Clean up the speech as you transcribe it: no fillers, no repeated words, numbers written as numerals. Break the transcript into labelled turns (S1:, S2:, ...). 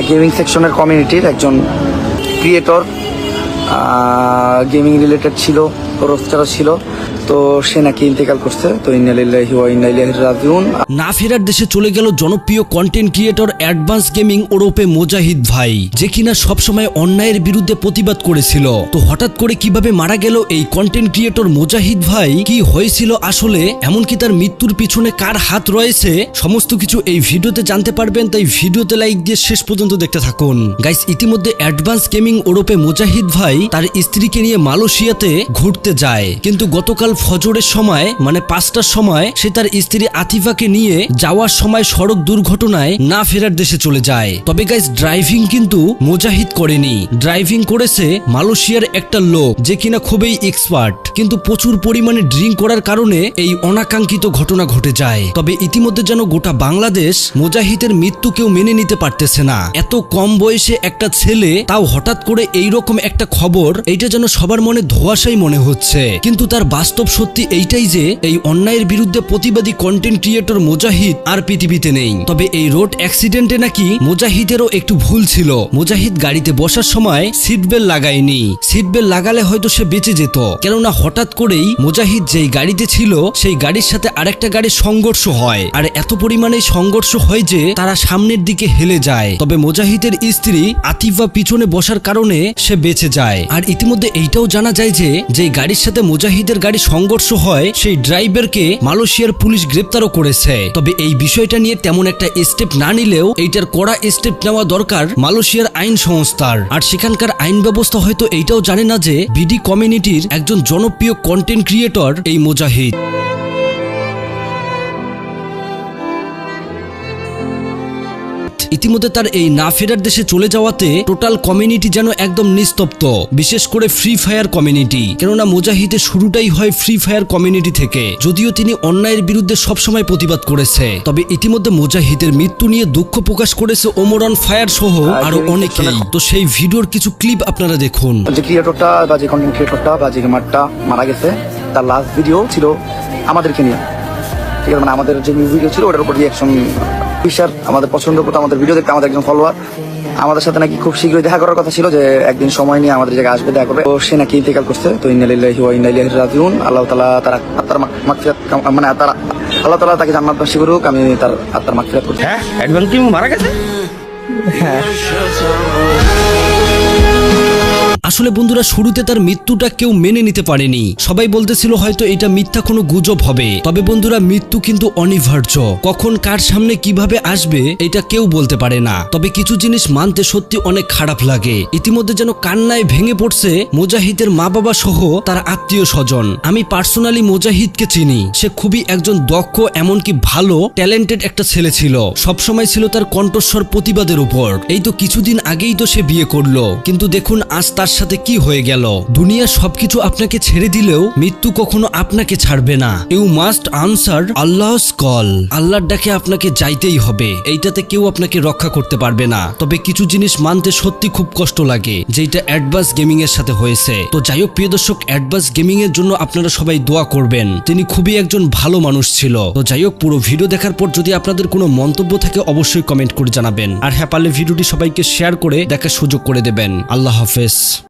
S1: Gaming সেকশনের কমিউনিটির একজন ক্রিয়েটর, গেমিং রিলেটেড ছিল, রোস্টারও ছিল। তো সে নাকি ইন্তেকাল করছে। তো ইন্না লিল্লাহি ওয়া ইন্না ইলাইহি রাজিউন।
S2: না ফেরার দেশে চলে গেল জনপ্রিয় কন্টেন্ট ক্রিয়েটর অ্যাডভান্স গেমিং ওরফে মুজাহিদ ভাই, যে কিনা সবসময় অন্যায়ের বিরুদ্ধে প্রতিবাদ করেছিল। তো হঠাৎ করে কিভাবে মারা গেল এই কন্টেন্ট ক্রিয়েটর মুজাহিদ ভাই, কি হয়েছিল আসলে, এমনকি তার মৃত্যুর পিছনে কার হাত রয়েছে, সমস্ত কিছু এই ভিডিওতে জানতে পারবেন। তাই ভিডিওতে লাইক দিয়ে শেষ পর্যন্ত দেখতে থাকুন। গাইস, ইতিমধ্যে অ্যাডভান্স গেমিং ওরফে মুজাহিদ ভাই তার স্ত্রীকে নিয়ে মালয়েশিয়াতে ঘুরতে যায়, কিন্তু গতকাল ফজরের সময় মানে 5টার সময় সে তার স্ত্রী আতিফাকে নিয়ে যাওয়ার সময় সড়ক দুর্ঘটনায় না ফেরার দেশে চলে যায়। তবে গাইস, ড্রাইভিং কিন্তু মুজাহিদ করেনি, ড্রাইভিং করেছে মালয়েশিয়ার একটা লোক, যে কিনা খুবই এক্সপার্ট, কিন্তু প্রচুর পরিমাণে ড্রিঙ্ক করার কারণে এই অনাকাঙ্ক্ষিত ঘটনা ঘটে যায়। তবে ইতিমধ্যে যেন গোটা বাংলাদেশ মুজাহিদের মৃত্যু কেউ মেনে নিতে পারতেছে না। এত কম বয়সে একটা ছেলে, তাও হঠাৎ করে এইরকম একটা খবর, এইটা যেন সবার মনে ধোঁয়াশাই মনে হচ্ছে। কিন্তু তার বাস্তব সত্যি এইটাই যে এই অন্যায়ের বিরুদ্ধে প্রতিবাদী কন্টেন্ট ক্রিয়েটর মুজাহিদ আর পৃথিবীতে নেই। তবে এই রোড অ্যাক্সিডেন্টে নাকি মুজাহিদেরও একটু ভুল ছিল। মুজাহিদ গাড়িতে বসার সময় সিট বেল্ট লাগায়নি, সিট বেল্ট লাগালে হয়তো সে বেঁচে যেত। কেননা হঠাৎ করেই মুজাহিদ যেই গাড়িতে ছিল সেই গাড়ির সাথে আরেকটা গাড়ির সংঘর্ষ হয়, আর এত পরিমাণে সংঘর্ষ হয় যে তারা সামনের দিকে হেলে যায়। তবে মুজাহিদের স্ত্রী আতিফা পিছনে বসার কারণে সে বেঁচে যায়। আর ইতিমধ্যে এইটাও জানা যায় যে যেই গাড়ির সাথে মুজাহিদের গাড়ি সংঘর্ষ হয় সেই ড্রাইভারকে মালয়েশিয়ার পুলিশ গ্রেপ্তারও করেছে। তবে এই বিষয়টা নিয়ে তেমন একটা স্টেপ না নিলেও এইটার কড়া স্টেপ নেওয়া দরকার মালয়েশিয়ার আইন সংস্থার। আর সেখানকার আইন ব্যবস্থা হয়তো এইটাও জানে না যে বিডি কমিউনিটির একজন জনপ্রিয় কন্টেন্ট ক্রিয়েটর এই মুজাহিদ। ইতিমধ্যে তার এই না ফেরার দেশে চলে যাওয়াতে টোটাল কমিউনিটি যেন একদম নিস্তব্ধ, বিশেষ করে ফ্রি ফায়ার কমিউনিটি। কেননা মুজাহিদের শুরুটাই হয় ফ্রি ফায়ার কমিউনিটি থেকে, যদিও তিনি অন্যায়ের বিরুদ্ধে সবসময় প্রতিবাদ করেছে। তবে ইতিমধ্যে মুজাহিদের মৃত্যু নিয়ে দুঃখ প্রকাশ করেছে ওমরান ফায়ার সহ আরো অনেকেই। তো সেই ভিডিওর কিছু ক্লিপ আপনারা দেখুন।
S1: যে ক্রিয়েটরটা বা যে কন্টেন্ট ক্রিয়েটরটা বা যে গেমারটা মারা গেছে, তার লাস্ট ভিডিও ছিল আমাদেরকে নিয়ে, ঠিক আছে, মানে আমাদের যে ভিডিও ছিল ওটার উপর রিয়াকশন বিশার আমাদের পছন্দ করতো, আমাদের ভিডিও দেখতে আমাদের একজন ফলোয়ার আমাদের সাথে নাকি খুব শীঘ্রই দেখা করার কথা ছিল, যে একদিন সময় নিয়ে আমাদের জায়গায় আসবে, দেখা করবে। তো সে নাকি ইন্তেকাল করছে। তো ইন্না লিল্লাহি ওয়া ইন্না ইলাইহি রাজিউন। আল্লাহ তাআলা তার আত্মার মাগফিরাত, মানে আল্লাহ তাআলা তাকে জান্নাতবাসী করুক। আমি তার আত্মার মাগফিরাত করছি।
S3: হ্যাঁ, অ্যাডভান্স কি মারা গেছে? হ্যাঁ।
S2: আসলে বন্ধুরা, শুরুতে তার মৃত্যুটা কেউ মেনে নিতে পারেনি, সবাই বলতেছিল হয়তো এটা মিথ্যা কোনো গুজব হবে। তবে বন্ধুরা, মৃত্যু কিন্তু অনিবার্য, কখন কার সামনে কিভাবে আসবে এটা কেউ বলতে পারে না। তবে কিছু জিনিস মানতে সত্যি অনেক খারাপ লাগে। ইতিমধ্যে যেন কান্নায় ভেঙে পড়ছে মুজাহিদের মা বাবা সহ তার আত্মীয় স্বজন। আমি পার্সোনালি মুজাহিদকে চিনি, সে খুবই একজন দক্ষ, এমনকি ভালো ট্যালেন্টেড একটা ছেলে ছিল। সবসময় ছিল তার কণ্ঠস্বর প্রতিবাদের উপর। এই তো কিছুদিন আগেই তো সে বিয়ে করলো, কিন্তু দেখুন আজ তার সাথে কি হয়ে গেল। দুনিয়া সবকিছু আপনাকে ছেড়ে দিলেও মৃত্যু কখনো আপনাকে ছাড়বে না। You must answer Allah's call. আল্লাহর ডাকে আপনাকে যাইতেই হবে, এইটাতে কেউ আপনাকে রক্ষা করতে পারবে না। তবে কিছু জিনিস মানতে সত্যি খুব কষ্ট লাগে, যেটা অ্যাডভান্স গেমিং এর সাথে হয়েছে। তো যাই হোক প্রিয় দর্শক, অ্যাডভান্স গেমিং এর জন্য আপনারা সবাই দোয়া করবেন, তিনি খুবই একজন ভালো মানুষ ছিল। তো যাই হোক, পুরো ভিডিও দেখার পর যদি আপনাদের কোনো মন্তব্য থাকে অবশ্যই কমেন্ট করে জানাবেন। আর হ্যাঁ, পারলে ভিডিওটি সবাইকে শেয়ার করে দেখার সুযোগ করে দেবেন। আল্লাহ হাফেজ।